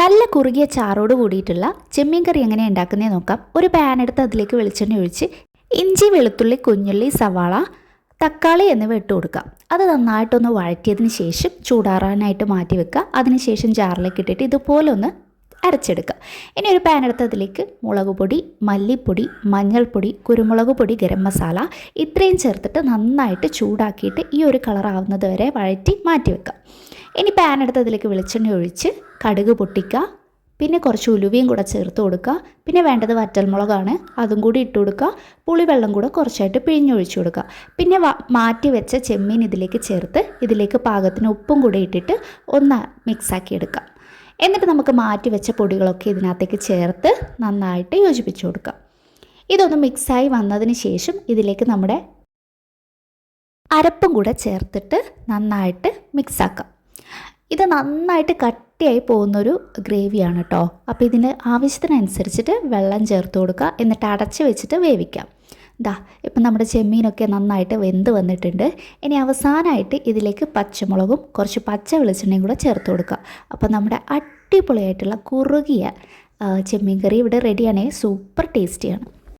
നല്ല കുറുകിയ ചാറോട് കൂടിയിട്ടുള്ള ചെമ്മീൻ കറി എങ്ങനെ ഉണ്ടാക്കുന്നതെന്ന് നോക്കാം. ഒരു പാൻ എടുത്ത് അതിലേക്ക് വെളിച്ചെണ്ണ ഒഴിച്ച് ഇഞ്ചി, വെളുത്തുള്ളി, കുഞ്ഞുള്ളി, സവാള, തക്കാളി എന്നിവ ഇട്ട് കൊടുക്കുക. അത് നന്നായിട്ടൊന്ന് വഴറ്റിയതിന് ശേഷം ചൂടാറാനായിട്ട് മാറ്റി വെക്കുക. അതിനുശേഷം ജാറിലേക്ക് ഇട്ടിട്ട് ഇതുപോലെ ഒന്ന് അരച്ചെടുക്കുക. ഇനി ഒരു പാൻ എടുത്ത് അതിലേക്ക് മുളക് പൊടി, മല്ലിപ്പൊടി, മഞ്ഞൾപ്പൊടി, കുരുമുളക് പൊടി, ഗരം മസാല ഇത്രയും ചേർത്തിട്ട് നന്നായിട്ട് ചൂടാക്കിയിട്ട് ഈ ഒരു കളർ ആവുന്നത് വരെ വഴറ്റി മാറ്റി വെക്കുക. ഇനി പാൻ എടുത്ത് അതിലേക്ക് വെളിച്ചെണ്ണ ഒഴിച്ച് കടുക് പൊട്ടിക്കുക. പിന്നെ കുറച്ച് ഉലുവയും കൂടെ ചേർത്ത് കൊടുക്കുക. പിന്നെ വേണ്ടത് വറ്റൽമുളകാണ്, അതും കൂടി ഇട്ട് കൊടുക്കുക. പുളിവെള്ളം കൂടെ കുറച്ചായിട്ട് പിഴിഞ്ഞൊഴിച്ച് കൊടുക്കുക. പിന്നെ മാറ്റി വെച്ച ചെമ്മീൻ ഇതിലേക്ക് ചേർത്ത് ഇതിലേക്ക് പാകത്തിന് ഉപ്പും കൂടെ ഇട്ടിട്ട് ഒന്ന് മിക്സാക്കി എടുക്കുക. എന്നിട്ട് നമുക്ക് മാറ്റി വെച്ച പൊടികളൊക്കെ ഇതിനകത്തേക്ക് ചേർത്ത് നന്നായിട്ട് യോജിപ്പിച്ച് കൊടുക്കുക. ഇതൊന്ന് മിക്സായി വന്നതിന് ശേഷം ഇതിലേക്ക് നമ്മുടെ അരപ്പും കൂടെ ചേർത്തിട്ട് നന്നായിട്ട് മിക്സാക്കാം. ഇത് നന്നായിട്ട് കട്ടിയായി പോകുന്നൊരു ഗ്രേവിയാണ് കേട്ടോ. അപ്പോൾ ഇതിന് ആവശ്യത്തിനനുസരിച്ചിട്ട് വെള്ളം ചേർത്ത് കൊടുക്കുക. എന്നിട്ട് അടച്ച് വെച്ചിട്ട് വേവിക്കാം. ഇപ്പം നമ്മുടെ ചെമ്മീനൊക്കെ നന്നായിട്ട് വെന്ത് വന്നിട്ടുണ്ട്. ഇനി അവസാനമായിട്ട് ഇതിലേക്ക് പച്ചമുളകും കുറച്ച് പച്ച വെളിച്ചെണ്ണയും കൂടെ ചേർത്ത് കൊടുക്കുക. അപ്പോൾ നമ്മുടെ അടിപൊളിയായിട്ടുള്ള കുറുകിയ ചെമ്മീൻ കറി ഇവിടെ റെഡിയാണെങ്കിൽ സൂപ്പർ ടേസ്റ്റിയാണ്.